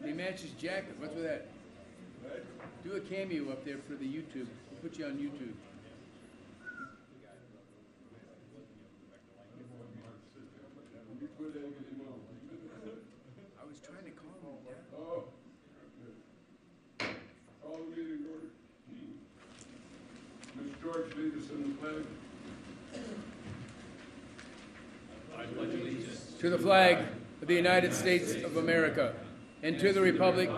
They match his jacket. What's with that? Do a cameo up there for the YouTube. We'll put you on YouTube. I was trying to call him. Oh. Call the meeting order. Mr. George, lead us in the pledge. I pledge allegiance to the flag of the United States of America and to the republic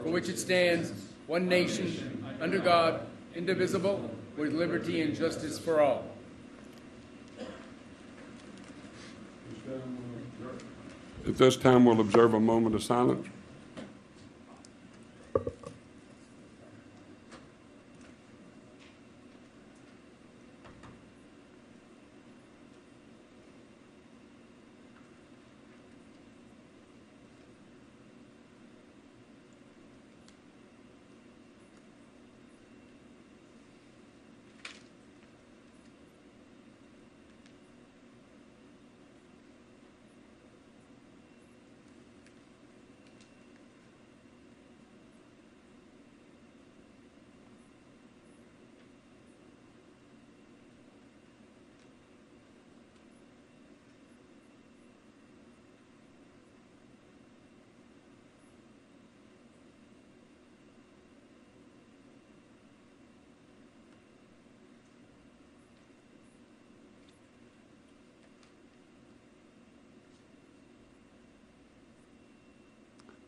for which it stands, one nation, under God, indivisible, with liberty and justice for all. At this time, we'll observe a moment of silence.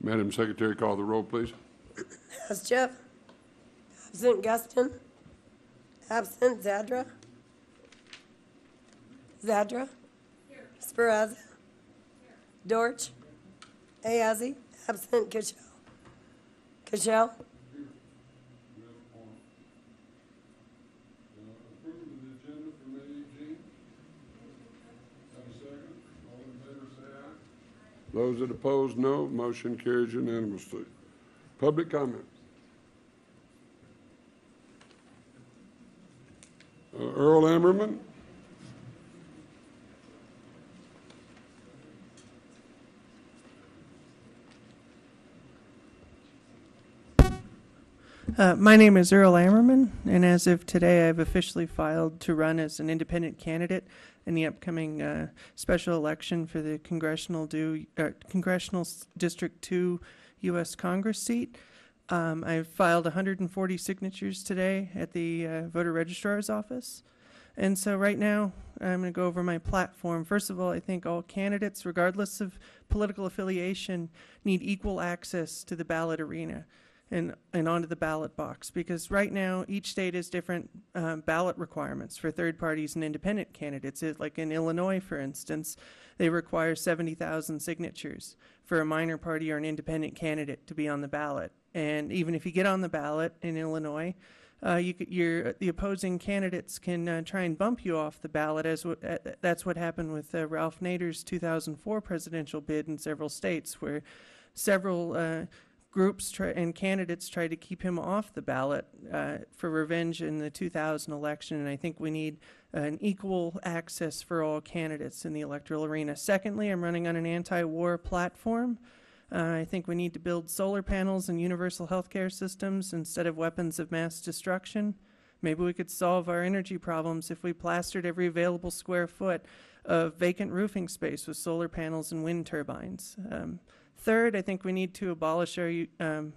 Madam Secretary, call the roll, please. Yes, Jeff. Absent Guston. Absent Zadra. Zadra. Here. Sperazza. Here. Dorch. Ayazi. Absent Cashel. Cashel. Those that oppose, no. Motion carries unanimously. Public comment. Earl Ammerman. My name is Earl Ammerman, and as of today, I've officially filed to run as an independent candidate in the upcoming special election for the Congressional District 2 U.S. Congress seat. I've filed 140 signatures today at the voter registrar's office. And so right now, I'm going to go over my platform. First of all, I think all candidates, regardless of political affiliation, need equal access to the ballot arena and onto the ballot box, because right now each state has different ballot requirements for third parties and independent candidates. Like in Illinois, for instance, they require 70,000 signatures for a minor party or an independent candidate to be on the ballot. And even if you get on the ballot in Illinois, the opposing candidates can try and bump you off the ballot, that's what happened with Ralph Nader's 2004 presidential bid in several states, where several groups and candidates tried to keep him off the ballot for revenge in the 2000 election, and I think we need an equal access for all candidates in the electoral arena. Secondly, I'm running on an anti-war platform. I think we need to build solar panels and universal healthcare systems instead of weapons of mass destruction. Maybe we could solve our energy problems if we plastered every available square foot of vacant roofing space with solar panels and wind turbines. Third, I think we need to abolish our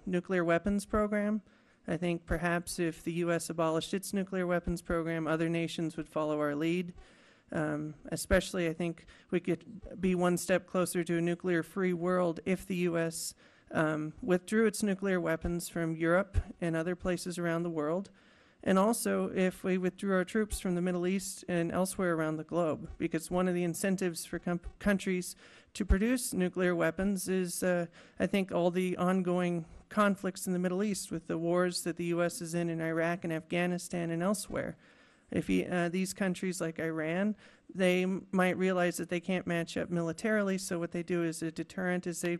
nuclear weapons program. I think perhaps if the U.S. abolished its nuclear weapons program, other nations would follow our lead. Especially, I think we could be one step closer to a nuclear-free world if the U.S. Withdrew its nuclear weapons from Europe and other places around the world. And also if we withdrew our troops from the Middle East and elsewhere around the globe, because one of the incentives for countries to produce nuclear weapons is, I think, all the ongoing conflicts in the Middle East with the wars that the U.S. is in Iraq and Afghanistan and elsewhere. If these countries like Iran, they might realize that they can't match up militarily, so what they do as a deterrent is they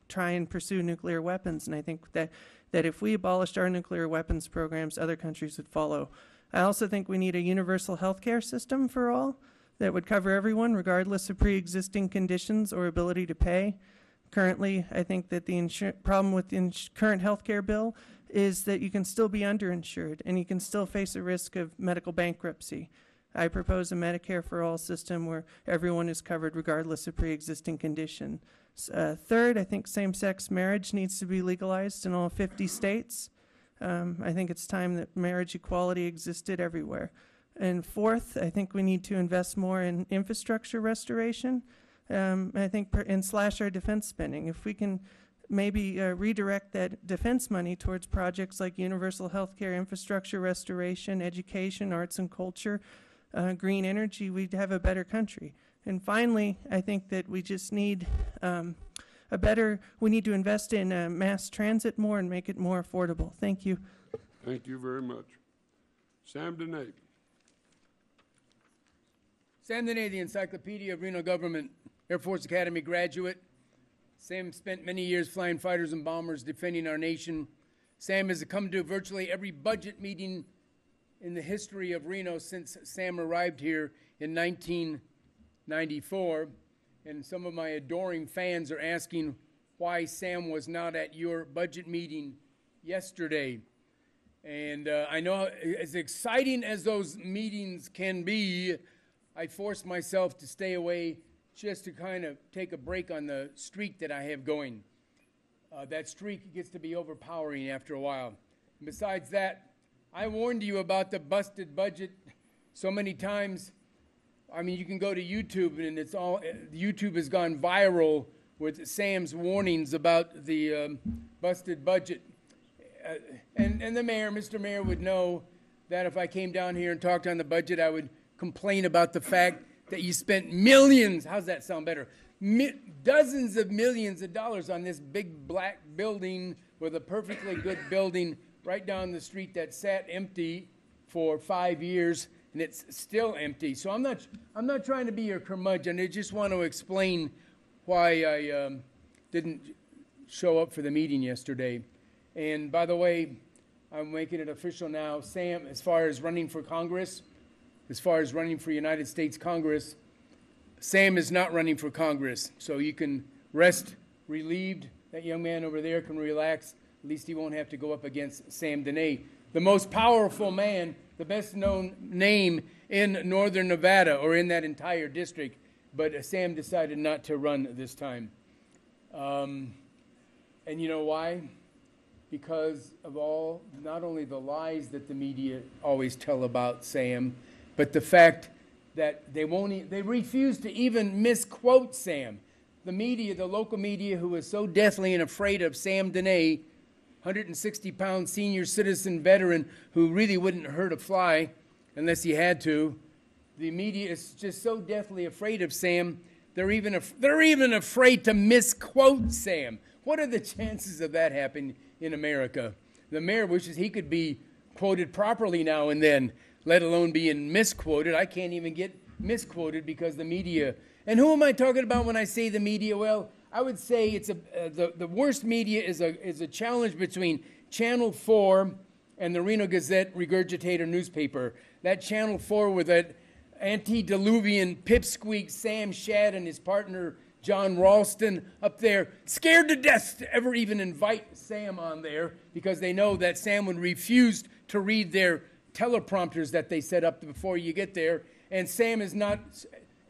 try and pursue nuclear weapons. And I think that if we abolished our nuclear weapons programs, other countries would follow. I also think we need a universal healthcare system for all that would cover everyone, regardless of pre-existing conditions or ability to pay. Currently, I think that the problem with the current healthcare bill is that you can still be underinsured and you can still face a risk of medical bankruptcy. I propose a Medicare for All system where everyone is covered regardless of pre-existing condition. Third, I think same-sex marriage needs to be legalized in all 50 states. I think it's time that marriage equality existed everywhere. And fourth, I think we need to invest more in infrastructure restoration. I think and slash our defense spending. If we can maybe redirect that defense money towards projects like universal health care, infrastructure restoration, education, arts and culture, green energy, we'd have a better country. And finally, I think that we just need we need to invest in mass transit more and make it more affordable. Thank you. Thank you very much. Sam Dene. Sam Dene, the Encyclopedia of Reno Government, Air Force Academy graduate. Sam spent many years flying fighters and bombers defending our nation. Sam has come to virtually every budget meeting in the history of Reno since Sam arrived here in 1994. And some of my adoring fans are asking why Sam was not at your budget meeting yesterday. And I know as exciting as those meetings can be, I forced myself to stay away just to kind of take a break on the streak that I have going. That streak gets to be overpowering after a while. And besides that, I warned you about the busted budget so many times. I mean, you can go to YouTube and YouTube has gone viral with Sam's warnings about the busted budget. And the mayor, Mr. Mayor, would know that if I came down here and talked on the budget, I would complain about the fact that you spent millions, how's that sound better? Dozens of millions of dollars on this big black building with a perfectly good building right down the street that sat empty for 5 years, and it's still empty. So I'm not trying to be your curmudgeon. I just want to explain why I didn't show up for the meeting yesterday. And by the way, I'm making it official now. Sam, as far as running for Congress, as far as running for United States Congress, Sam is not running for Congress. So you can rest relieved. That young man over there can relax. At least he won't have to go up against Sam Dene, the most powerful man, the best known name in northern Nevada or in that entire district. But Sam decided not to run this time. And you know why? Because of not only the lies that the media always tell about Sam, but the fact that they refuse to even misquote Sam. The media, the local media, who is so deathly and afraid of Sam Dene, 160-pound senior citizen veteran who really wouldn't hurt a fly unless he had to. The media is just so deathly afraid of Sam, they're even afraid to misquote Sam. What are the chances of that happening in America? The mayor wishes he could be quoted properly now and then, let alone being misquoted. I can't even get misquoted because the media. And who am I talking about when I say the media? Well, I would say it's the worst media is a challenge between Channel 4 and the Reno Gazette Regurgitator newspaper. That Channel 4 with that antediluvian pipsqueak Sam Shad and his partner John Ralston up there, scared to death to ever even invite Sam on there because they know that Sam would refuse to read their teleprompters that they set up before you get there. And Sam is not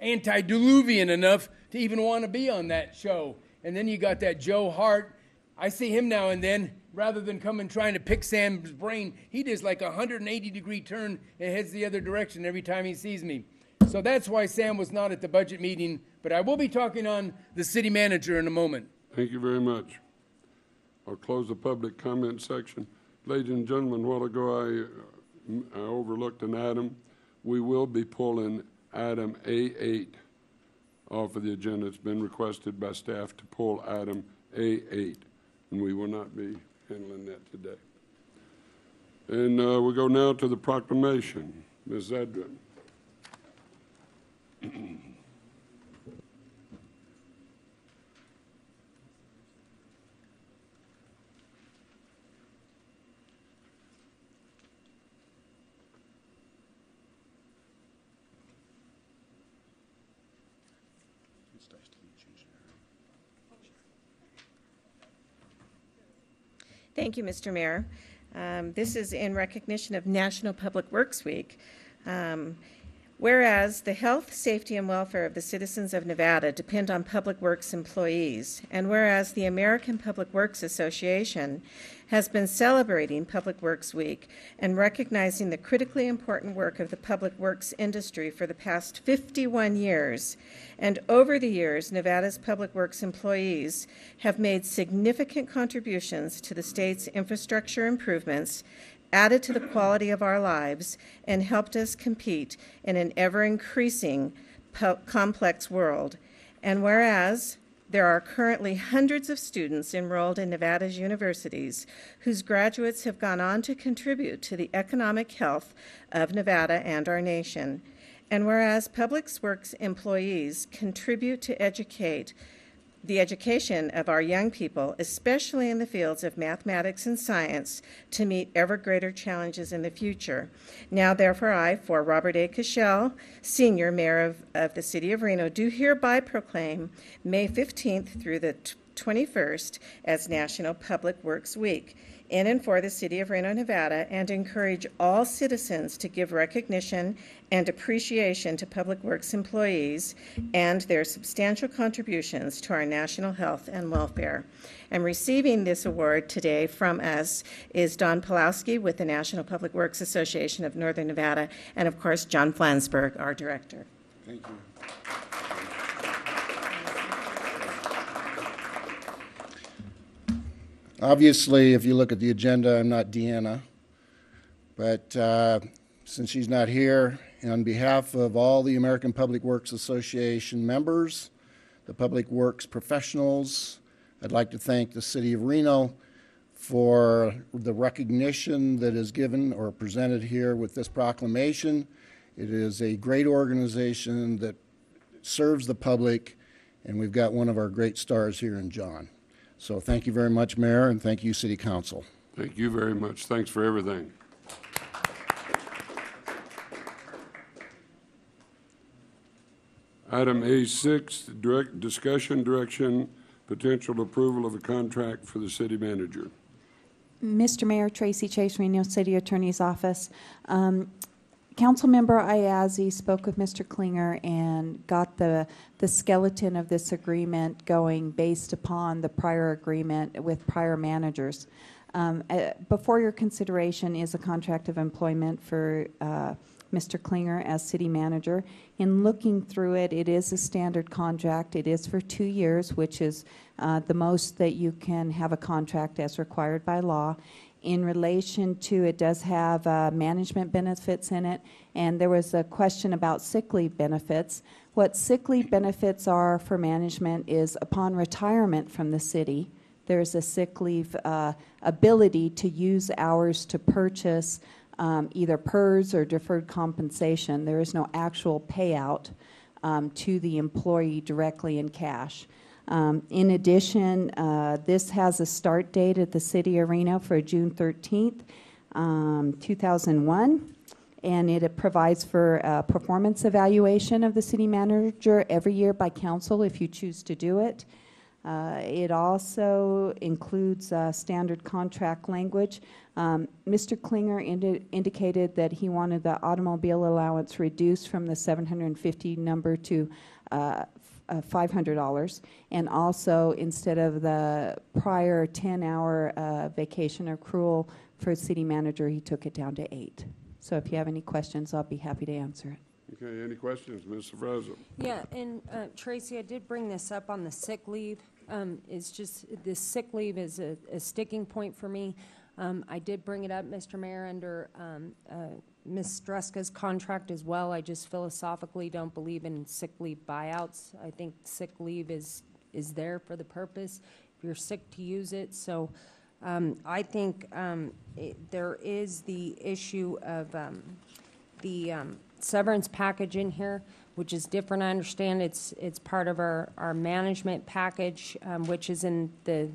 antediluvian enough to even want to be on that show. And then you got that Joe Hart. I see him now and then. Rather than coming trying to pick Sam's brain, he does like a 180-degree turn and heads the other direction every time he sees me. So that's why Sam was not at the budget meeting. But I will be talking on the city manager in a moment. Thank you very much. I'll close the public comment section. Ladies and gentlemen, a while ago I overlooked an item. We will be pulling item A8 off of the agenda. It's been requested by staff to pull item A8, and we will not be handling that today. And we'll go now to the proclamation. Ms. Zedrin. Thank you, Mr. Mayor. This is in recognition of National Public Works Week. Whereas the health, safety, and welfare of the citizens of Nevada depend on public works employees, and whereas the American Public Works Association has been celebrating Public Works Week and recognizing the critically important work of the public works industry for the past 51 years, and over the years, Nevada's public works employees have made significant contributions to the state's infrastructure improvements, added to the quality of our lives, and helped us compete in an ever-increasing complex world. And whereas there are currently hundreds of students enrolled in Nevada's universities whose graduates have gone on to contribute to the economic health of Nevada and our nation, and whereas public works employees contribute to the education of our young people, especially in the fields of mathematics and science, to meet ever greater challenges in the future. Now, therefore, I, for Robert A. Cashel, Senior Mayor of the City of Reno, do hereby proclaim May 15th through the 21st as National Public Works Week in and for the City of Reno, Nevada, and encourage all citizens to give recognition and appreciation to public works employees and their substantial contributions to our national health and welfare. And receiving this award today from us is Don Pulowski with the National Public Works Association of Northern Nevada, and of course, John Flansburgh, our director. Thank you. Obviously, if you look at the agenda, I'm not Deanna, but since she's not here, on behalf of all the American Public Works Association members, the public works professionals, I'd like to thank the City of Reno for the recognition that is given or presented here with this proclamation. It is a great organization that serves the public, and we've got one of our great stars here in John. So thank you very much, Mayor, and thank you, City Council. Thank you very much. Thanks for everything. Item A6, discussion, direction, potential approval of a contract for the city manager. Mr. Mayor, Tracy Chase, Reno City Attorney's Office. Councilmember Ayazi spoke with Mr. Klinger and got the skeleton of this agreement going based upon the prior agreement with prior managers. Before your consideration is a contract of employment for Mr. Klinger as city manager. In looking through it, it is a standard contract. It is for 2 years, which is the most that you can have a contract as required by law. In relation to, it does have management benefits in it, and there was a question about sick leave benefits. What sick leave benefits are for management is upon retirement from the city, there's a sick leave ability to use hours to purchase either PERS or deferred compensation. There is no actual payout to the employee directly in cash. In addition, this has a start date at the City of Reno for June 13th, 2001, and it provides for a performance evaluation of the city manager every year by council if you choose to do it. It also includes standard contract language. Mr. Klinger indicated that he wanted the automobile allowance reduced from the $750 number to $500, and also instead of the prior 10-hour vacation accrual for city manager, he took it down to 8. So if you have any questions, I'll be happy to answer it. Okay, any questions, Ms. Fraza? Yeah, and Tracy, I did bring this up on the sick leave. It's just this sick leave is a sticking point for me. I did bring it up, Mr. Mayor, under Ms. Streska's contract as well. I just philosophically don't believe in sick leave buyouts. I think sick leave is there for the purpose. If you're sick, to use it. So I think there is the issue of the severance package in here, which is different. I understand it's part of our management package, which is in the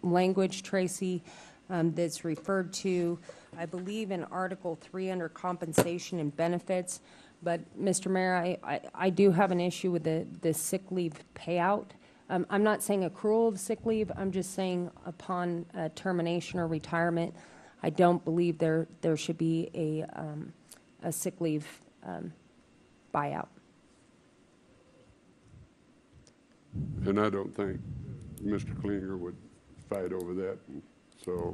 language, Tracy, that's referred to, I believe, in Article 3 under compensation and benefits. But, Mr. Mayor, I do have an issue with the sick leave payout. I'm not saying accrual of sick leave, I'm just saying upon termination or retirement, I don't believe there should be a sick leave buyout. And I don't think Mr. Klinger would fight over that. So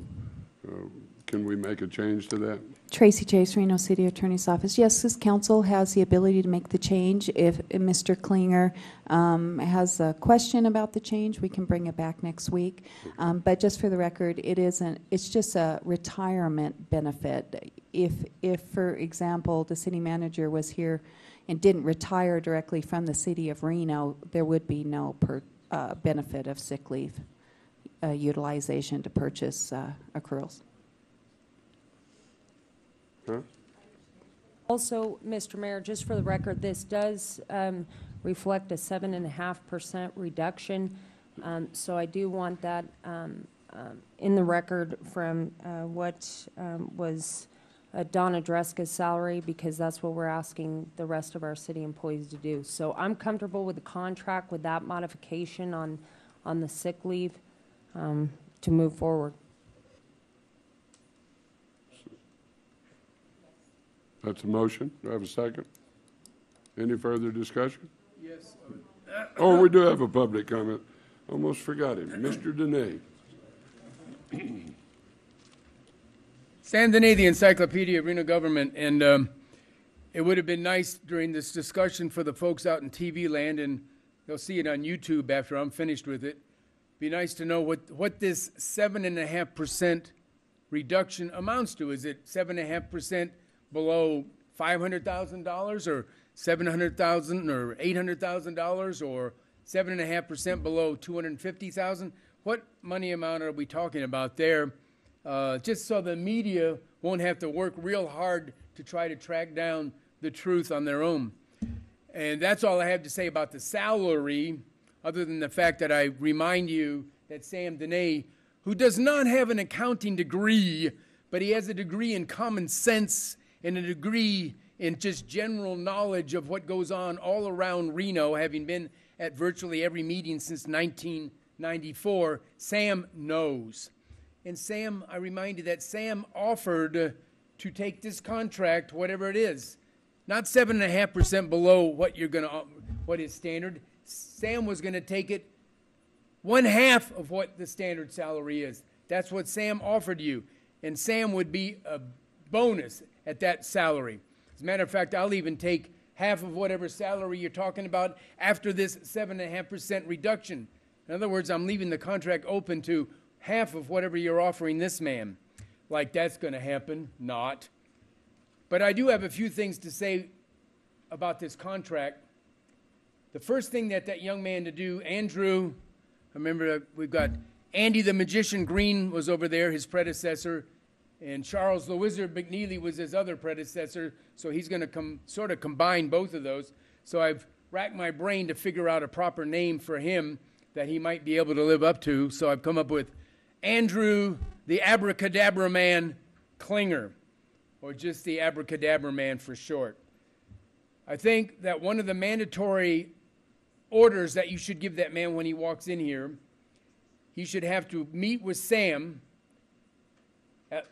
can we make a change to that? Tracy Chase, Reno City Attorney's Office. Yes, this council has the ability to make the change. If Mr. Klinger has a question about the change, we can bring it back next week. But just for the record, it's just a retirement benefit. If, for example, the city manager was here and didn't retire directly from the city of Reno, there would be no benefit of sick leave utilization to purchase accruals. Huh? Also, Mr. Mayor, just for the record, this does reflect a 7.5% reduction. So I do want that in the record from what was Donna Dreska's salary, because that's what we're asking the rest of our city employees to do. So I'm comfortable with the contract with that modification on the sick leave to move forward. That's a motion. Do I have a second? Any further discussion? Yes. Oh, we do have a public comment. Almost forgot him. Mr. Dene. Sam Dene, the Encyclopedia of Reno Government, and it would have been nice during this discussion for the folks out in TV land, and they'll see it on YouTube after I'm finished with it. Be nice to know what this 7.5% reduction amounts to. Is it 7.5% below $500,000, or $700,000, or $800,000, or 7.5% below $250,000? What money amount are we talking about there? Just so the media won't have to work real hard to try to track down the truth on their own. And that's all I have to say about the salary, other than the fact that I remind you that Sam Dene, who does not have an accounting degree, but he has a degree in common sense and a degree in just general knowledge of what goes on all around Reno, having been at virtually every meeting since 1994, Sam knows. And Sam, I remind you that Sam offered to take this contract, whatever it is, not 7.5% below what is standard. Sam was going to take it 1/2 of what the standard salary is. That's what Sam offered you. And Sam would be a bonus at that salary. As a matter of fact, I'll even take half of whatever salary you're talking about after this 7.5% reduction. In other words, I'm leaving the contract open to half of whatever you're offering this man. Like that's going to happen. Not. But I do have a few things to say about this contract. The first thing that young man to do, Andrew, remember we've got Andy the Magician Green was over there, his predecessor, and Charles the Wizard McNeely was his other predecessor, so he's going to sort of combine both of those. So I've racked my brain to figure out a proper name for him that he might be able to live up to, so I've come up with Andrew the Abracadabra Man Klinger, or just the Abracadabra Man for short. I think that one of the mandatory orders that you should give that man when he walks in here, he should have to meet with Sam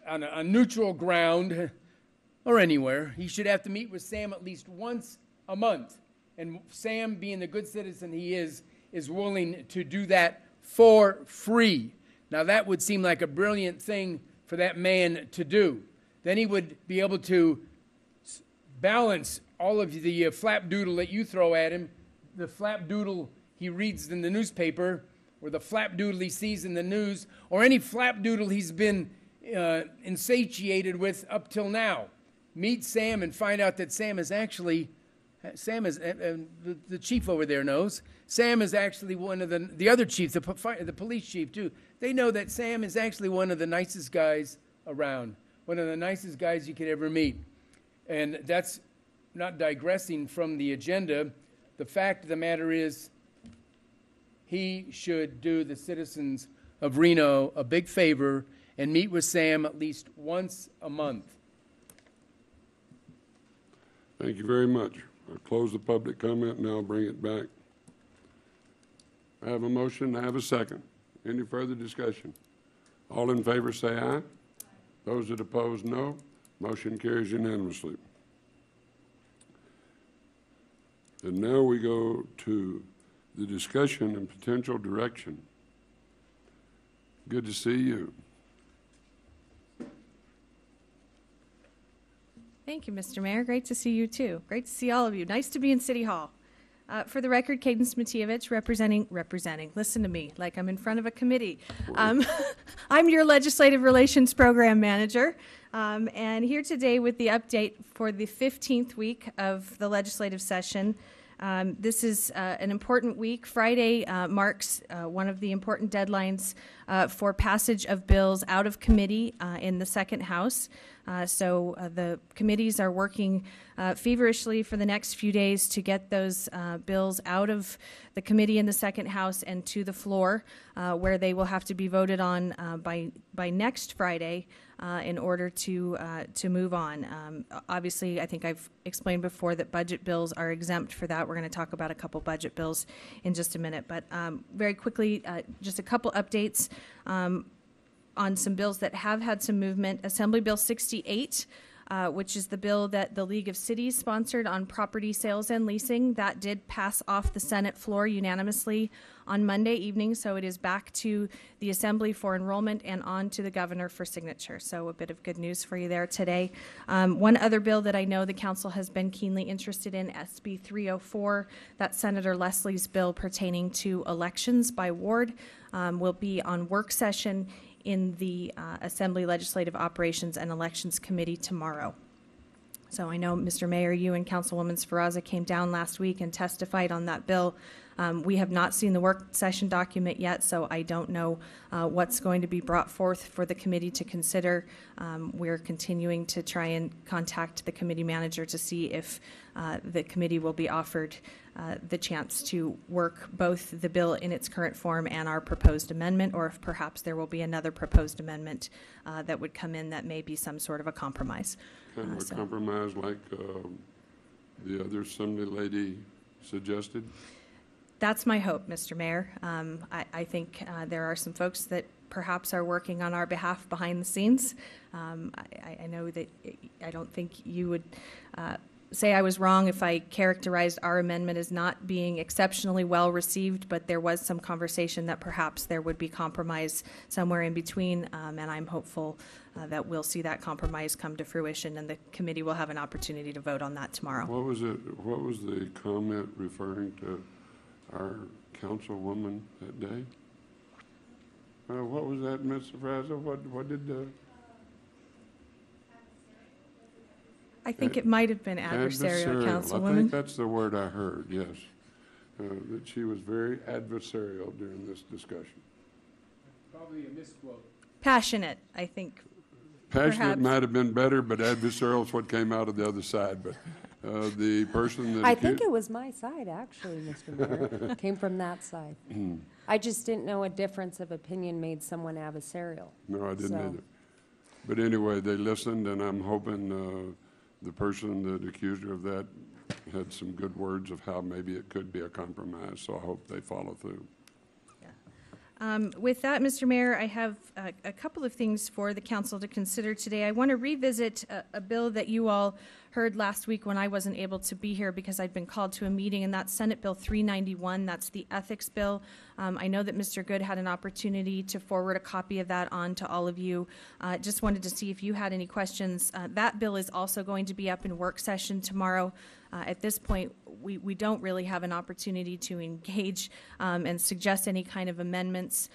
on a neutral ground or anywhere. He should have to meet with Sam at least once a month. And Sam, being the good citizen he is willing to do that for free. Now that would seem like a brilliant thing for that man to do. Then he would be able to balance all of the flapdoodle that you throw at him, the flapdoodle he reads in the newspaper, or the flapdoodle he sees in the news, or any flapdoodle he's been insatiated with up till now. Meet Sam and find out that Sam is, the chief over there knows, Sam is actually one of the other chiefs, the police chief too. They know that Sam is actually one of the nicest guys around, one of the nicest guys you could ever meet. And that's not digressing from the agenda. The fact of the matter is, he should do the citizens of Reno a big favor and meet with Sam at least once a month. Thank you very much. I'll close the public comment and I'll bring it back. I have a motion, I have a second. Any further discussion? All in favor say aye. Those that oppose, no. Motion carries unanimously. And now we go to the discussion and potential direction. Good to see you. Thank you, Mr. Mayor. Great to see you, too. Great to see all of you. Nice to be in City Hall. For the record, Cadence Matievich, representing, listen to me, like I'm in front of a committee. I'm your Legislative Relations Program Manager, and here today with the update for the 15th week of the legislative session. This is an important week. Friday marks one of the important deadlines for passage of bills out of committee in the second house. So the committees are working feverishly for the next few days to get those bills out of the committee in the second house and to the floor, where they will have to be voted on by next Friday in order to move on. Obviously, I think I've explained before that budget bills are exempt for that. We're going to talk about a couple budget bills in just a minute, but very quickly, just a couple updates on some bills that have had some movement. Assembly Bill 68, which is the bill that the League of Cities sponsored on property sales and leasing, that did pass off the Senate floor unanimously on Monday evening, so it is back to the Assembly for enrollment and on to the governor for signature. So a bit of good news for you there today. One other bill that I know the council has been keenly interested in, SB 304, that's Senator Leslie's bill pertaining to elections by ward, will be on work session in the Assembly Legislative Operations and Elections Committee tomorrow. So I know, Mr. Mayor, you and Councilwoman Sferraza came down last week and testified on that bill. We have not seen the work session document yet, so I don't know what's going to be brought forth for the committee to consider. We're continuing to try and contact the committee manager to see if the committee will be offered the chance to work both the bill in its current form and our proposed amendment, or if perhaps there will be another proposed amendment that would come in that may be some sort of a compromise. Kind of a compromise like the other assembly lady suggested? That's my hope, Mr. Mayor. I think there are some folks that perhaps are working on our behalf behind the scenes. I know that I don't think you would say I was wrong if I characterized our amendment as not being exceptionally well received, but there was some conversation that perhaps there would be compromise somewhere in between, and I'm hopeful that we'll see that compromise come to fruition, and the committee will have an opportunity to vote on that tomorrow. What was it? What was the comment referring to our councilwoman that day? What was that, Ms. Fraza? What did the... I think it might have been adversarial, Councilwoman. I think that's the word I heard, yes. That she was very adversarial during this discussion. Probably a misquote. Passionate, I think. Passionate Perhaps. might have been better, but adversarial is what came out of the other side. But the person that... I think it was my side, actually, Mr. Mayor. Came from that side. I just didn't know a difference of opinion made someone adversarial. No, I didn't So- either. But anyway, they listened, and I'm hoping the person that accused her of that had some good words of how maybe it could be a compromise, so I hope they follow through. With that, Mr. Mayor, I have a couple of things for the council to consider today. I want to revisit a bill that you all heard last week when I wasn't able to be here because I'd been called to a meeting, and that's Senate Bill 391. That's the ethics bill. I know that Mr. Good had an opportunity to forward a copy of that on to all of you. Just wanted to see if you had any questions. That bill is also going to be up in work session tomorrow. At this point, we don't really have an opportunity to engage and suggest any kind of amendments.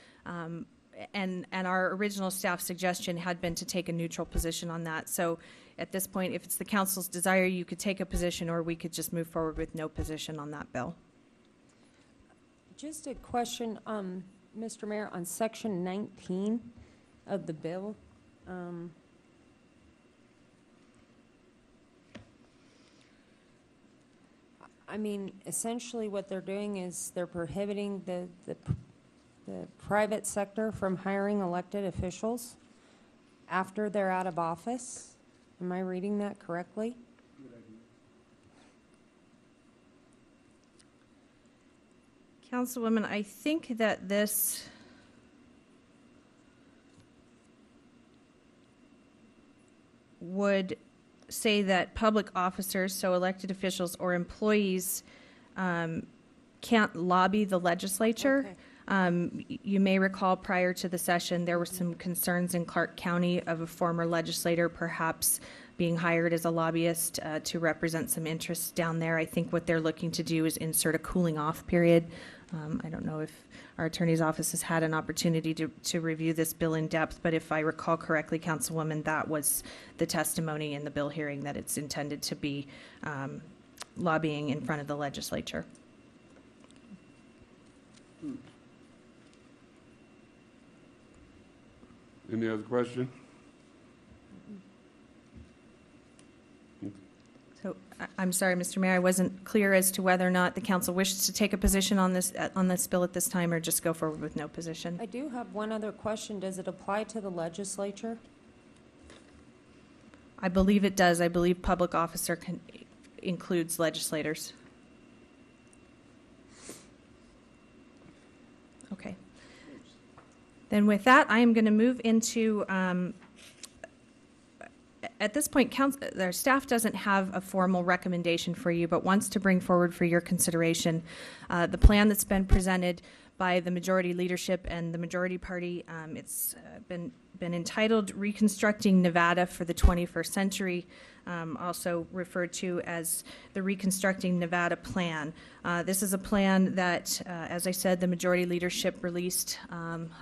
And our original staff suggestion had been to take a neutral position on that. So at this point, if it's the council's desire, you could take a position, or we could just move forward with no position on that bill. Just a question, Mr. Mayor, on section 19 of the bill. I mean, essentially what they're doing is they're prohibiting the private sector from hiring elected officials after they're out of office. Am I reading that correctly? Councilwoman, I think that this would say that public officers, so elected officials or employees, can't lobby the legislature. Okay. You may recall prior to the session, there were some concerns in Clark County of a former legislator perhaps being hired as a lobbyist to represent some interests down there. I think what they're looking to do is insert a cooling off period. I don't know if our attorney's office has had an opportunity to review this bill in depth, but if I recall correctly, Councilwoman, that was the testimony in the bill hearing, that it's intended to be lobbying in front of the legislature. Any other question? So I'm sorry, Mr. Mayor, I wasn't clear as to whether or not the council wishes to take a position on this bill at this time, or just go forward with no position. I do have one other question. Does it apply to the legislature? I believe it does. I believe public officer includes legislators. Okay. Then with that, I am going to move into, at this point, their staff doesn't have a formal recommendation for you, but wants to bring forward for your consideration the plan that's been presented by the majority leadership and the majority party. It's been entitled Reconstructing Nevada for the 21st Century, also referred to as the Reconstructing Nevada Plan. This is a plan that, as I said, the majority leadership released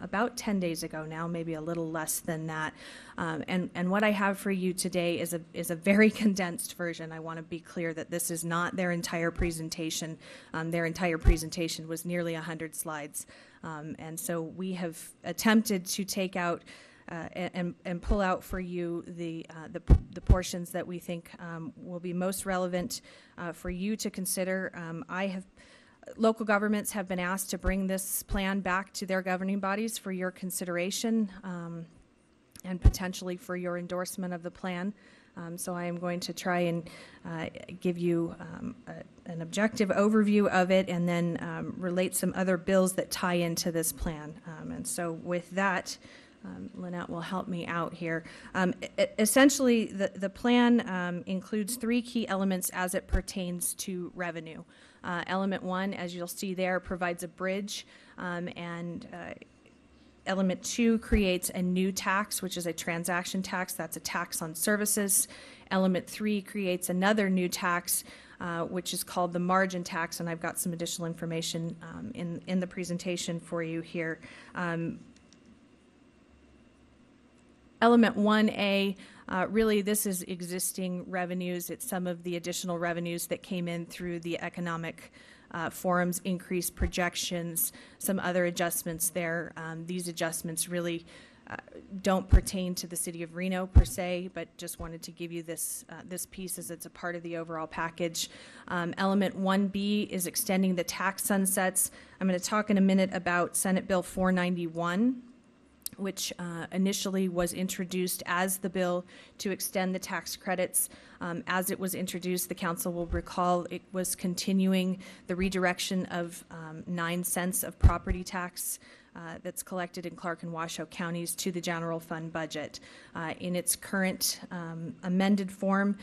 about 10 days ago now, maybe a little less than that. And what I have for you today is a very condensed version. I want to be clear that this is not their entire presentation. Their entire presentation was nearly 100 slides. And so we have attempted to take out and pull out for you the portions that we think will be most relevant for you to consider. Local governments have been asked to bring this plan back to their governing bodies for your consideration and potentially for your endorsement of the plan. So I am going to try and give you an objective overview of it, and then relate some other bills that tie into this plan. And so with that, Lynette will help me out here. Essentially, the plan includes three key elements as it pertains to revenue. Element one, as you'll see there, provides a bridge, and Element 2 creates a new tax, which is a transaction tax. That's a tax on services. Element 3 creates another new tax, which is called the margin tax, and I've got some additional information in the presentation for you here. Element 1A, really this is existing revenues. It's some of the additional revenues that came in through the economic forum's increased projections, some other adjustments there. These adjustments really don't pertain to the city of Reno per se, but just wanted to give you this piece as it's a part of the overall package. Element 1B is extending the tax sunsets. I'm going to talk in a minute about Senate Bill 491. Which initially was introduced as the bill to extend the tax credits. As it was introduced, the council will recall it was continuing the redirection of 9 cents of property tax that's collected in Clark and Washoe counties to the general fund budget. In its current amended form,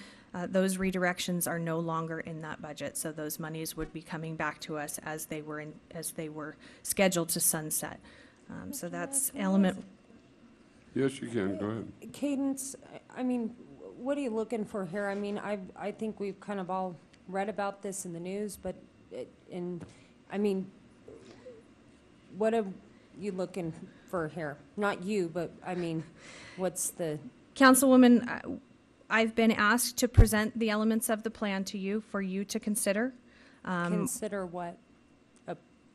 those redirections are no longer in that budget, so those monies would be coming back to us as they were scheduled to sunset. So that's element. Yes, you can. Go ahead. Cadence, I mean, what are you looking for here? I mean, I think we've kind of all read about this in the news, but what are you looking for here? Not you, but I mean, what's the... Councilwoman, I've been asked to present the elements of the plan to you for you to consider. Consider what?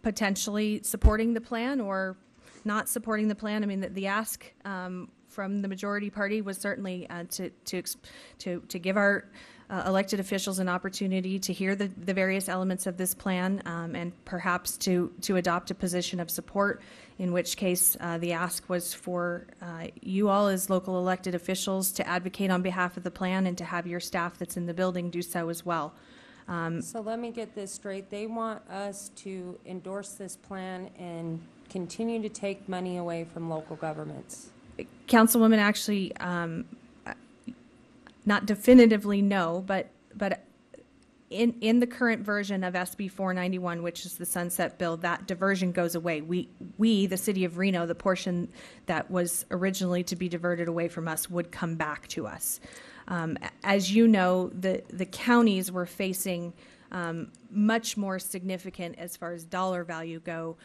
Potentially supporting the plan or not supporting the plan. I mean, the ask from the majority party was certainly to give our elected officials an opportunity to hear the various elements of this plan, and perhaps to adopt a position of support, in which case the ask was for you all as local elected officials to advocate on behalf of the plan and to have your staff that's in the building do so as well. So let me get this straight. They want us to endorse this plan and continue to take money away from local governments. Councilwoman, actually, not definitively no, but in the current version of SB 491, which is the sunset bill, that diversion goes away. We, the city of Reno, the portion that was originally to be diverted away from us would come back to us. As you know, the counties were facing much more significant, as far as dollar value go,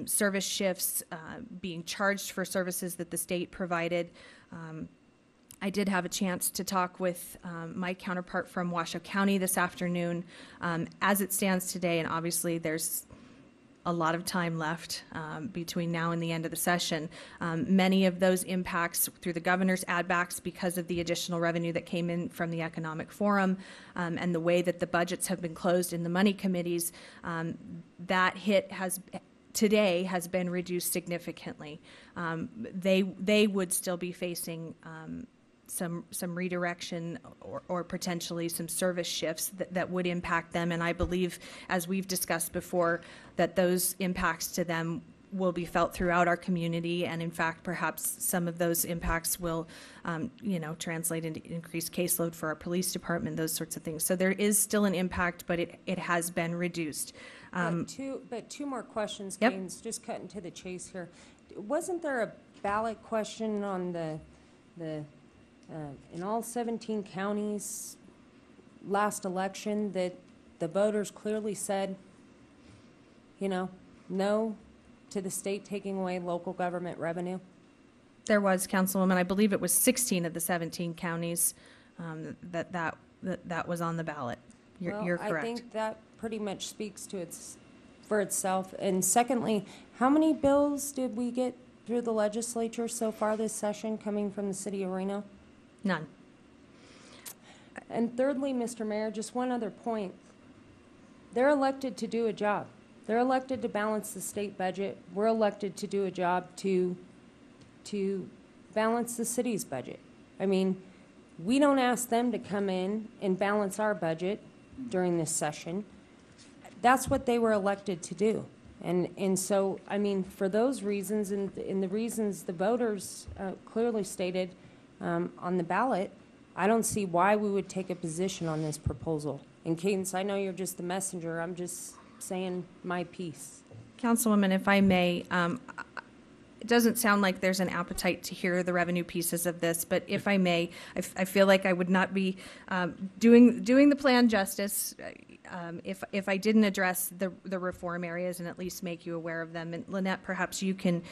service shifts, being charged for services that the state provided. I did have a chance to talk with my counterpart from Washoe County this afternoon. As it stands today, and obviously there's a lot of time left between now and the end of the session, many of those impacts through the governor's add-backs because of the additional revenue that came in from the Economic Forum and the way that the budgets have been closed in the money committees, that hit today has been reduced significantly. They would still be facing some redirection or potentially some service shifts that would impact them. And I believe, as we've discussed before, that those impacts to them will be felt throughout our community. And in fact, perhaps some of those impacts will, translate into increased caseload for our police department, those sorts of things. So there is still an impact, but it has been reduced. But two more questions, Yep. Gaines, just cutting to the chase here. Wasn't there a ballot question on the in all 17 counties last election that the voters clearly said, no to the state taking away local government revenue? There was, Councilwoman, I believe it was 16 of the 17 counties that was on the ballot. You're correct. I think that pretty much speaks to for itself. And secondly, how many bills did we get through the legislature so far this session coming from the city of Reno? None. And thirdly, Mr. Mayor, just one other point. They're elected to do a job. They're elected to balance the state budget. We're elected to do a job to balance the city's budget. I mean, we don't ask them to come in and balance our budget during this session. That's what they were elected to do. And so, I mean, for those reasons and the reasons the voters clearly stated on the ballot, I don't see why we would take a position on this proposal. And Cadence, I know you're just the messenger. I'm just saying my piece. Councilwoman, if I may, it doesn't sound like there's an appetite to hear the revenue pieces of this, but if I may, I feel like I would not be doing the plan justice if I didn't address the reform areas and at least make you aware of them. And Lynette, perhaps you can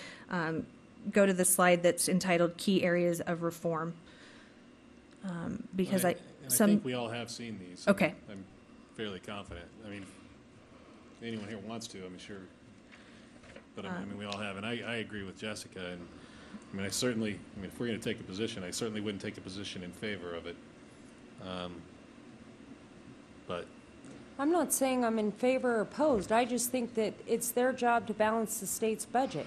go to the slide that's entitled Key Areas of Reform. Because I think we all have seen these. Okay. I'm fairly confident. I mean, if anyone here wants to, I'm sure. But I mean, we all have. And I agree with Jessica. And I mean, if we're going to take a position, I certainly wouldn't take a position in favor of it. But I'm not saying I'm in favor or opposed. I just think that it's their job to balance the state's budget.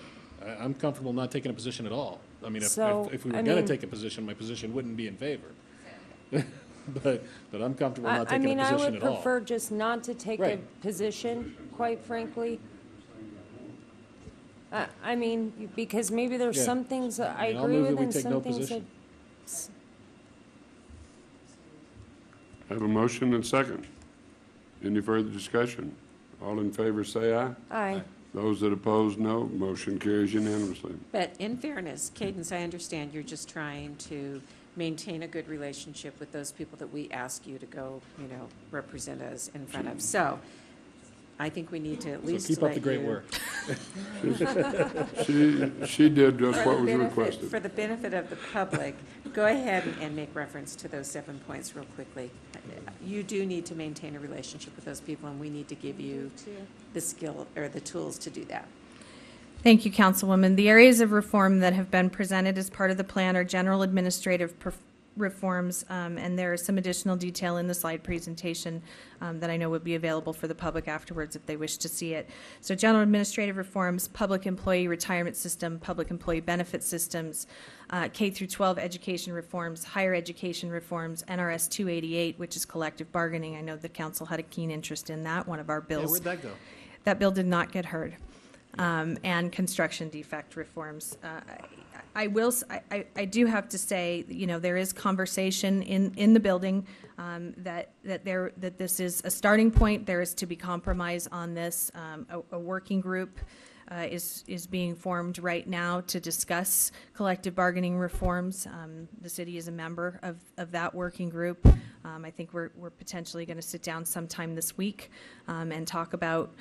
I'm comfortable not taking a position at all. I mean, if we were going to take a position, my position wouldn't be in favor. but I'm comfortable not taking a position at all. I would prefer just not to take a position, quite frankly. I mean, because maybe there's some things that I agree with and some things that... I have a motion and second. Any further discussion? All in favor say aye. Aye. Those that oppose, no. Motion carries unanimously. But in fairness, Cadence, I understand you're just trying to maintain a good relationship with those people that we ask you to go, represent us in front of. So I think we need to at least keep up the great work. She did just what was requested. For the benefit of the public, go ahead and make reference to those 7 points real quickly. You do need to maintain a relationship with those people, and we need to give you the skill or the tools to do that. Thank you, Councilwoman. The areas of reform that have been presented as part of the plan are general administrative reforms, and there is some additional detail in the slide presentation that I know would be available for the public afterwards if they wish to see it. So general administrative reforms, public employee retirement system, public employee benefit systems, K through 12 education reforms, higher education reforms, NRS 288, which is collective bargaining. I know the council had a keen interest in that, one of our bills. Yeah, where'd that go? That bill did not get heard. And construction defect reforms. I do have to say, you know, there is conversation in the building that this is a starting point. There is to be compromise on this. A working group is being formed right now to discuss collective bargaining reforms. The city is a member of that working group. I think we're potentially going to sit down sometime this week and talk about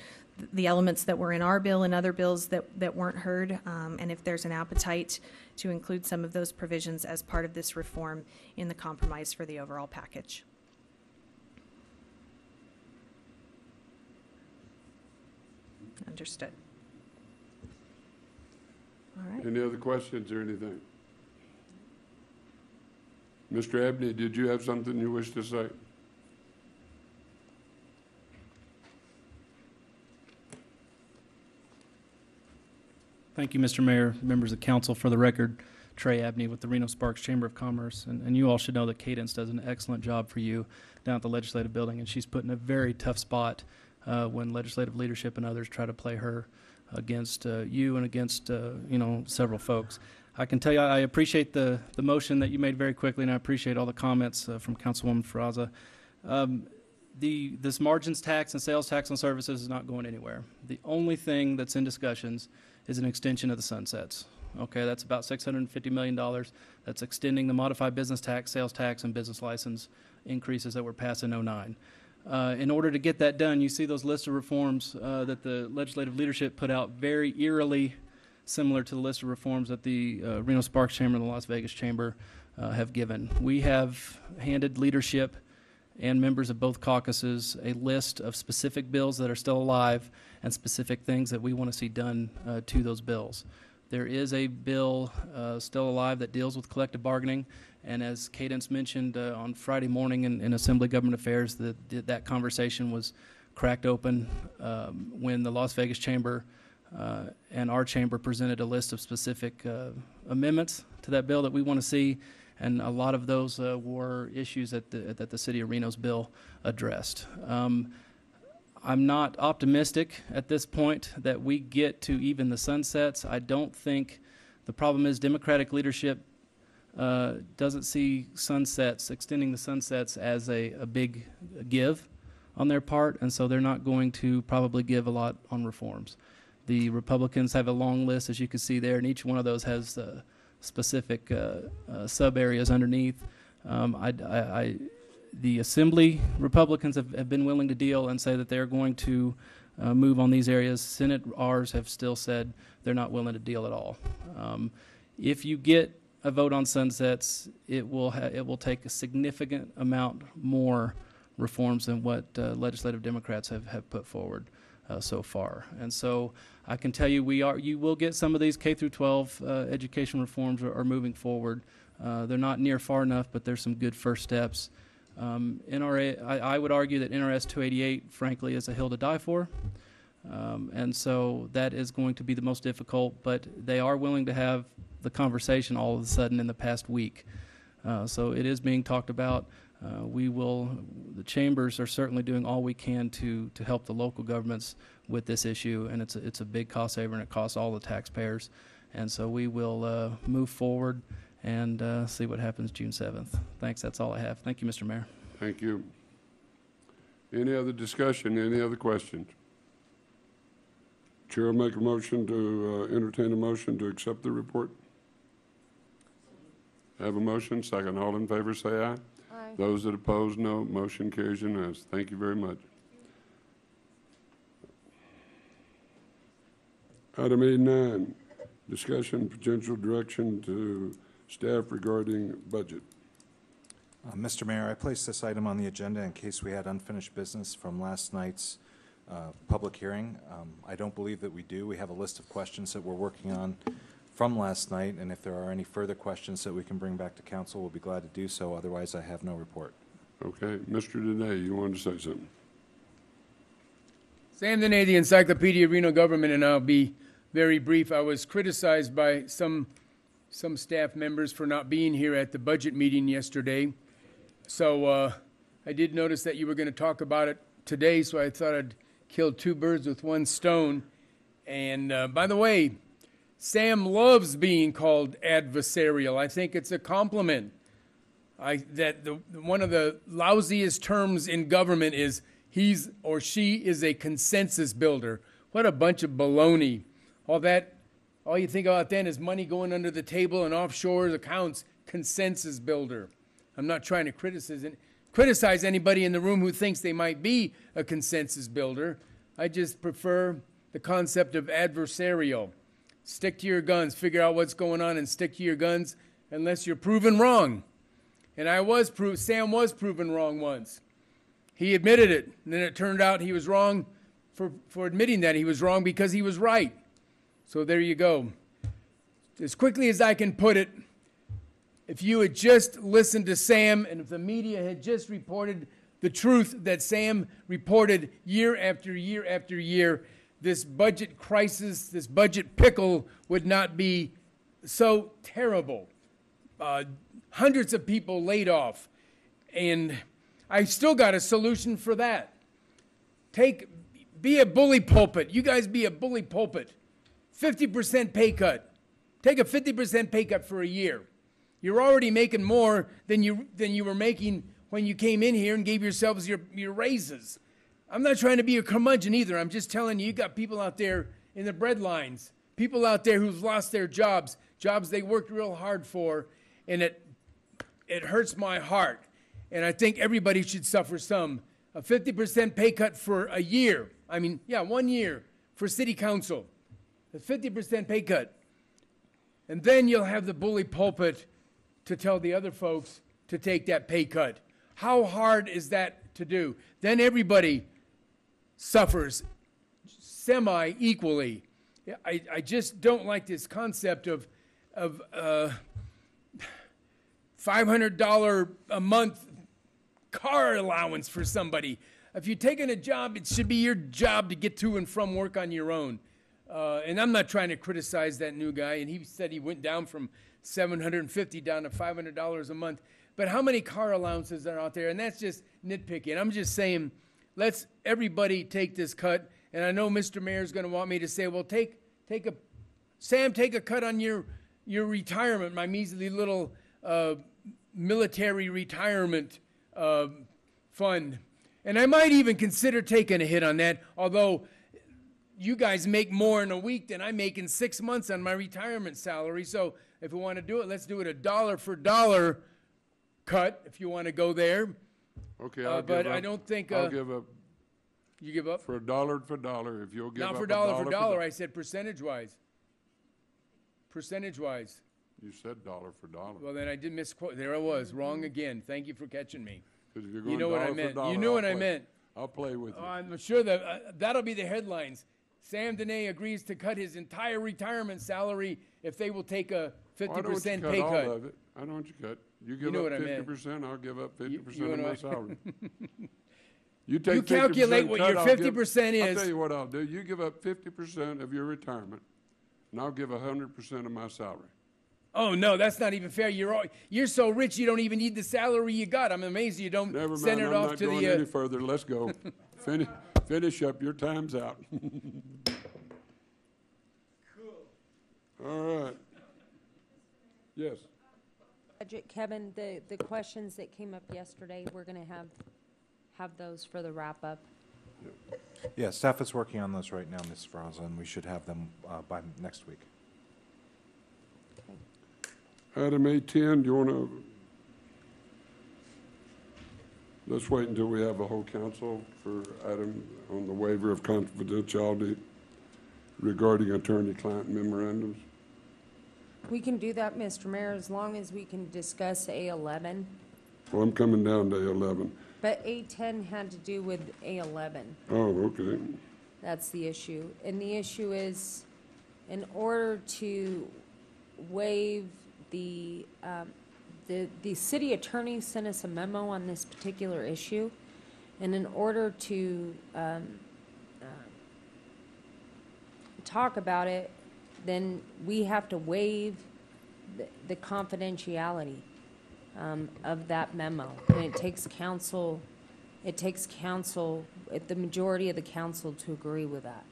the elements that were in our bill and other bills that weren't heard, and if there's an appetite to include some of those provisions as part of this reform in the compromise for the overall package. Understood. All right. Any other questions or anything? Mr. Abney, did you have something you wish to say? Thank you, Mr. Mayor, members of council. For the record, Trey Abney with the Reno Sparks Chamber of Commerce. And you all should know that Cadence does an excellent job for you down at the legislative building, and she's put in a very tough spot when legislative leadership and others try to play her against you and against, several folks. I can tell you I appreciate the motion that you made very quickly, and I appreciate all the comments from Councilwoman Ferraza. This margins tax and sales tax on services is not going anywhere. The only thing that's in discussions is an extension of the sunsets. Okay, that's about $650 million. That's extending the modified business tax, sales tax, and business license increases that were passed in '09. In order to get that done, you see those list of reforms that the legislative leadership put out, very eerily similar to the list of reforms that the Reno Sparks Chamber and the Las Vegas Chamber have given. We have handed leadership and members of both caucuses a list of specific bills that are still alive and specific things that we want to see done to those bills. There is a bill still alive that deals with collective bargaining, and as Cadence mentioned on Friday morning in Assembly Government Affairs, that conversation was cracked open when the Las Vegas Chamber and our chamber presented a list of specific amendments to that bill that we want to see, and a lot of those were issues that the City of Reno's bill addressed. I'm not optimistic at this point that we get to even the sunsets. I don't think the problem is Democratic leadership doesn't see sunsets, extending the sunsets as a big give on their part, and so they're not going to probably give a lot on reforms. The Republicans have a long list, as you can see there, and each one of those has specific sub areas underneath. The Assembly Republicans have been willing to deal and say that they're going to move on these areas. Senate ours have still said they're not willing to deal at all. If you get a vote on sunsets, it will take a significant amount more reforms than what legislative Democrats have put forward so far. And so I can tell you you will get some of these K through 12 education reforms are moving forward. They're not near far enough, but there's some good first steps. I would argue that NRS 288, frankly, is a hill to die for. And so that is going to be the most difficult, but they are willing to have the conversation all of a sudden in the past week. So it is being talked about. The chambers are certainly doing all we can to help the local governments with this issue, and it's a big cost saver, and it costs all the taxpayers. And so we will move forward and see what happens June 7th. Thanks. That's all I have. Thank you, Mr. Mayor. Thank you. Any other discussion? Any other questions? Chair will make a motion to entertain a motion to accept the report. Have a motion. Second. All in favor say aye. Aye. Those that oppose, no. Motion carries unanimous. Thank you very much. Item A9, discussion potential direction to staff regarding budget. Mr. Mayor, I placed this item on the agenda in case we had unfinished business from last night's public hearing. I don't believe that we do. We have a list of questions that we're working on from last night, and if there are any further questions that we can bring back to council, we'll be glad to do so. Otherwise, I have no report. Okay, Mr. Dene, you wanted to say something? Sam Dene, the Encyclopedia of Reno Government, and I'll be very brief. I was criticized by some staff members for not being here at the budget meeting yesterday. So I did notice that you were going to talk about it today, so I thought I'd kill two birds with one stone. And by the way, Sam loves being called adversarial. I think it's a compliment. One of the lousiest terms in government is he's or she is a consensus builder. What a bunch of baloney. All you think about then is money going under the table and offshore accounts, consensus builder. I'm not trying to criticize anybody in the room who thinks they might be a consensus builder. I just prefer the concept of adversarial. Stick to your guns, figure out what's going on and stick to your guns unless you're proven wrong. And Sam was proven wrong once. He admitted it, and then it turned out he was wrong for admitting that he was wrong because he was right. So there you go. As quickly as I can put it, if you had just listened to Sam and if the media had just reported the truth that Sam reported year after year after year, this budget crisis, this budget pickle would not be so terrible. Hundreds of people laid off. And I still got a solution for that. Be a bully pulpit. You guys be a bully pulpit. 50% pay cut. Take a 50% pay cut for a year. You're already making more than you were making when you came in here and gave yourselves your raises. I'm not trying to be a curmudgeon either. I'm just telling you, you got people out there in the bread lines, people out there who've lost their jobs they worked real hard for, and it hurts my heart. And I think everybody should suffer some. A 50% pay cut for a year. 1 year for city council. A 50% pay cut. And then you'll have the bully pulpit to tell the other folks to take that pay cut. How hard is that to do? Then everybody suffers semi-equally. I just don't like this concept of $500 a month car allowance for somebody. If you're taking a job, it should be your job to get to and from work on your own. And I'm not trying to criticize that new guy, and he said he went down from $750 down to $500 a month. But how many car allowances are out there? And that's just nitpicking. I'm just saying, let's everybody take this cut. And I know Mr. Mayor's going to want me to say, well, take a cut on your retirement, my measly little military retirement fund. And I might even consider taking a hit on that, although you guys make more in a week than I make in 6 months on my retirement salary. So if we want to do it, let's do it a dollar for dollar cut, if you want to go there. Okay, I'll give but up. I don't think... I'll give up. You give up? For dollar, if you'll give Not up for dollar for dollar, I said percentage-wise. Percentage-wise. You said dollar for dollar. Well, then I did misquote. There I was, wrong again. Thank you for catching me. Because if you're going You know what I dollar for meant. dollar, You knew I'll what I play- meant. I'll play with you. I'm sure that that'll be the headlines. Sam Dene agrees to cut his entire retirement salary if they will take a 50% pay all cut. of it. I don't want you cut. You give know up what I meant. 50%, I'll give up 50% you of know my what I- salary. You take You calculate 50% what cut, your I'll 50% I'll is. tell you what I'll do. You give up 50% of your retirement, and I'll give 100% of my salary. Oh, no, that's not even fair. You're so rich you don't even need the salary you got. I'm amazed you don't Never send mind, it I'm off not to going the... any further. Let's go. Finish up. Your time's out. All right. Yes. Budget, Kevin, the questions that came up yesterday, we're going to have those for the wrap-up. Yeah, staff is working on those right now, Ms. Fraza, and we should have them by next week. Item A10, do you want to, let's wait until we have a whole council for item on the waiver of confidentiality regarding attorney-client memorandums. We can do that, Mr. Mayor, as long as we can discuss A11. Well, I'm coming down to A11. But A10 had to do with A11. Oh, okay. That's the issue. And the issue is, in order to waive the city attorney sent us a memo on this particular issue, and in order to talk about it, then we have to waive the confidentiality of that memo, and it takes council, the majority of the council to agree with that.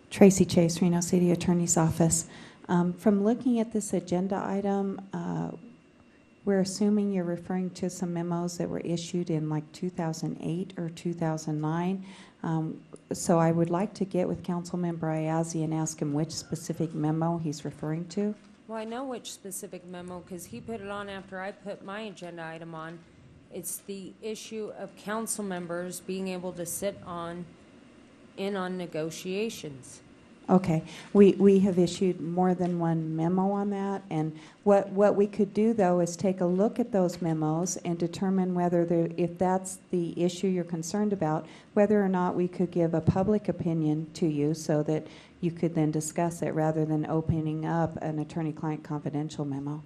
Tracy Chase, Reno City Attorney's Office. From looking at this agenda item, we're assuming you're referring to some memos that were issued in like 2008 or 2009. So I would like to get with Councilmember Ayazi and ask him which specific memo he's referring to. Well, I know which specific memo, because he put it on after I put my agenda item on. It's the issue of council members being able to sit in on negotiations. Okay, we have issued more than one memo on that, and what we could do though is take a look at those memos and determine whether if that's the issue you're concerned about, whether or not we could give a public opinion to you so that you could then discuss it rather than opening up an attorney-client confidential memo.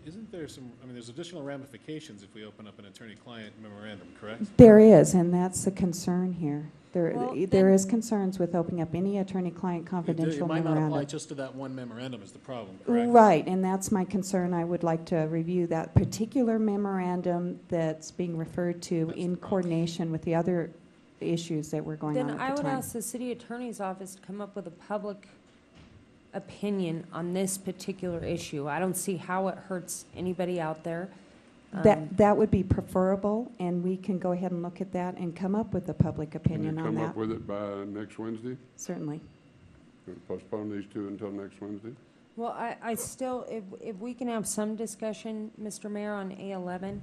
Isn't there some, I mean, there's additional ramifications if we open up an attorney-client memorandum, correct? There is, and that's the concern here. Well, There is concerns with opening up any attorney-client confidential It might not apply memorandum. just to that one memorandum is the problem, correct? Right, and that's my concern. I would like to review that particular memorandum that's being referred to in coordination with the other issues that were going on Then at I the would time. ask the city attorney's office to come up with a public opinion on this particular issue. I don't see how it hurts anybody out there. That would be preferable, and we can go ahead and look at that and come up with a public Can opinion you on come up that. with it by next Wednesday? Certainly. We'll postpone these two until next Wednesday? Well, I still, if we can have some discussion, Mr. Mayor, on A11.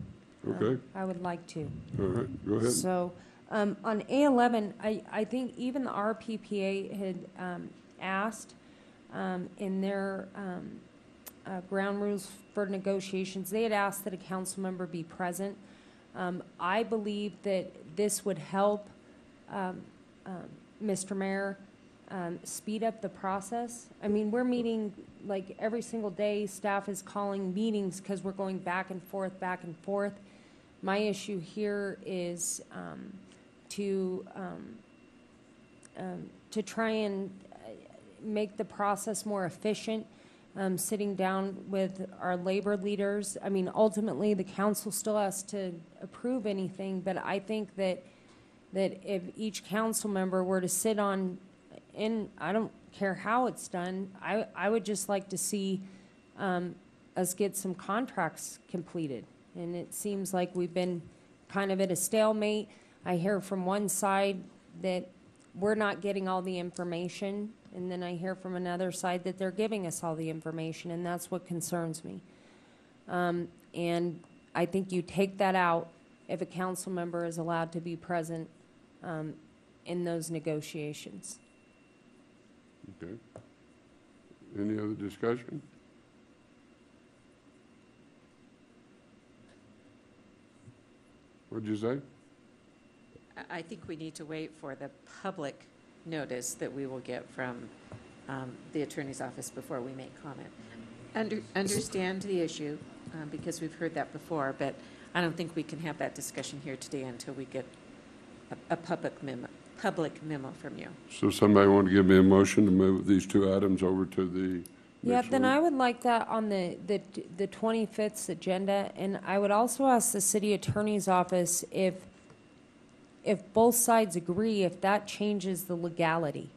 Okay. I would like to. All right, go ahead. So, on A11, I think even the RPPA had asked in their ground rules for negotiations, they had asked that a council member be present. I believe that this would help, Mr. Mayor, speed up the process. I mean, we're meeting like every single day. Staff is calling meetings because we're going back and forth, back and forth. My issue here is to try and make the process more efficient, sitting down with our labor leaders. I mean, ultimately, the council still has to approve anything, but I think that if each council member were to sit on, and I don't care how it's done, I would just like to see us get some contracts completed. And it seems like we've been kind of at a stalemate. I hear from one side that we're not getting all the information, and then I hear from another side that they're giving us all the information, and that's what concerns me. And I think you take that out if a council member is allowed to be present in those negotiations. Okay. Any other discussion? What'd you say? I think we need to wait for the public notice that we will get from the attorney's office before we make comment. Understand the issue, because we've heard that before, but I don't think we can have that discussion here today until we get a public memo from you. So somebody want to give me a motion to move these two items over to the Yeah, next then one? I would like that on the 25th agenda, and I would also ask the city attorney's office if both sides agree, if that changes the legality.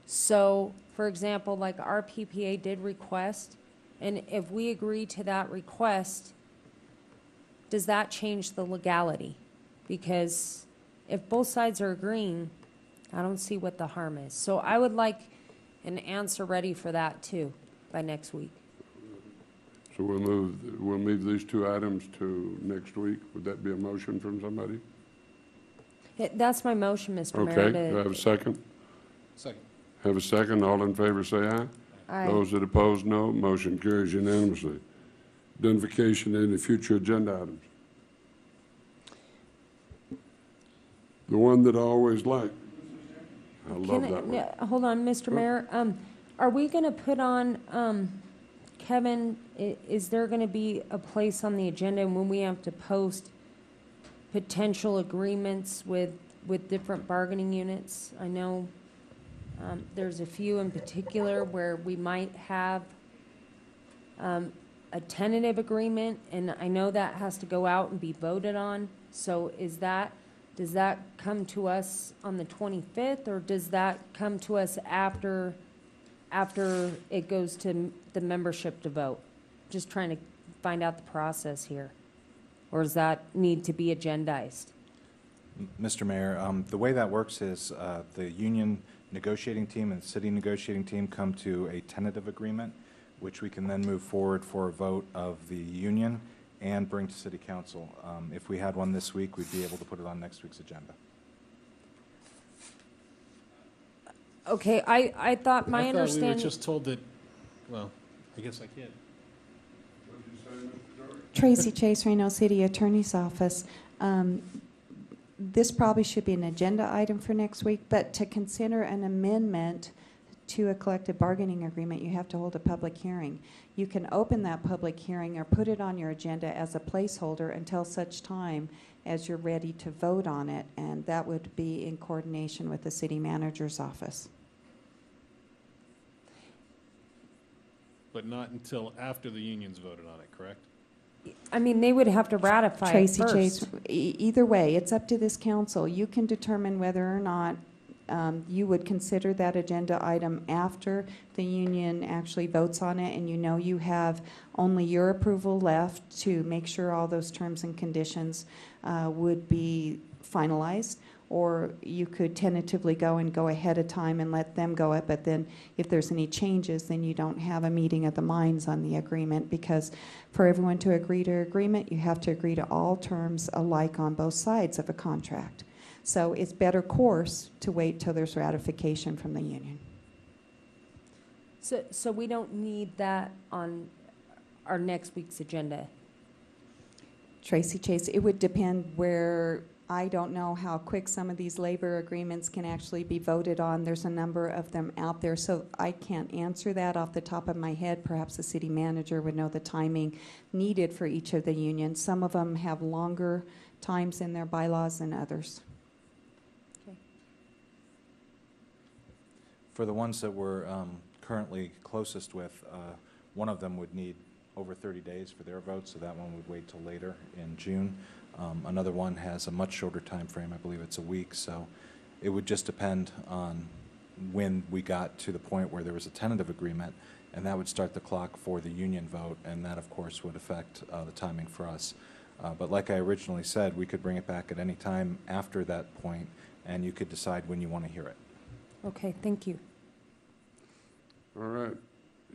So, for example, like our PPA did request, and if we agree to that request, does that change the legality? Because if both sides are agreeing, I don't see what the harm is. So I would like an answer ready for that too by next week. So we'll move these two items to next week. Would that be a motion from somebody? That's my motion, Mr. Mayor. Okay, do I have a second? Second. Have a second. All in favor, say aye. Aye. Those that oppose, no. Motion carries unanimously. Identification and any future agenda items. The one that I always like. I love that one. Hold on, Mr. Mayor. Are we going to put on, Kevin, is there going to be a place on the agenda when we have to post potential agreements with different bargaining units? I know there's a few in particular where we might have a tentative agreement, and I know that has to go out and be voted on. So does that come to us on the 25th, or does that come to us after it goes to the membership to vote? Just trying to find out the process here. Or does that need to be agendized? Mr. Mayor, the way that works is the union negotiating team and the city negotiating team come to a tentative agreement, which we can then move forward for a vote of the union and bring to city council. If we had one this week, we'd be able to put it on next week's agenda. Okay, I thought my I thought we understanding. were just told that, well, I guess I can't. Tracy Chase, Reno City Attorney's Office. This probably should be an agenda item for next week, but to consider an amendment to a collective bargaining agreement, you have to hold a public hearing. You can open that public hearing or put it on your agenda as a placeholder until such time as you're ready to vote on it, and that would be in coordination with the city manager's office. But not until after the union's voted on it, correct? I mean, they would have to ratify it Tracy first. Chase, either way, it's up to this council. You can determine whether or not you would consider that agenda item after the union actually votes on it, and you know you have only your approval left to make sure all those terms and conditions would be finalized, or you could tentatively go ahead of time and let them go up, but then if there's any changes, then you don't have a meeting of the minds on the agreement, because for everyone to agree to agreement, you have to agree to all terms alike on both sides of a contract. So it's better course to wait till there's ratification from the union. So we don't need that on our next week's agenda? Tracy Chase, it would depend where, I don't know how quick some of these labor agreements can actually be voted on. There's a number of them out there, so I can't answer that off the top of my head. Perhaps the city manager would know the timing needed for each of the unions. Some of them have longer times in their bylaws than others. For the ones that we're currently closest with, one of them would need over 30 days for their vote, so that one would wait till later in June. Another one has a much shorter time frame. I believe it's a week, so it would just depend on when we got to the point where there was a tentative agreement, and that would start the clock for the union vote, and that, of course, would affect the timing for us. But like I originally said, we could bring it back at any time after that point, and you could decide when you want to hear it. Okay, thank you. All right.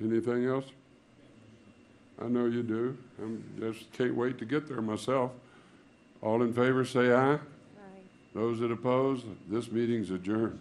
Anything else? I know you do. I just can't wait to get there myself. All in favor, say aye. Aye. Those that oppose, this meeting's adjourned.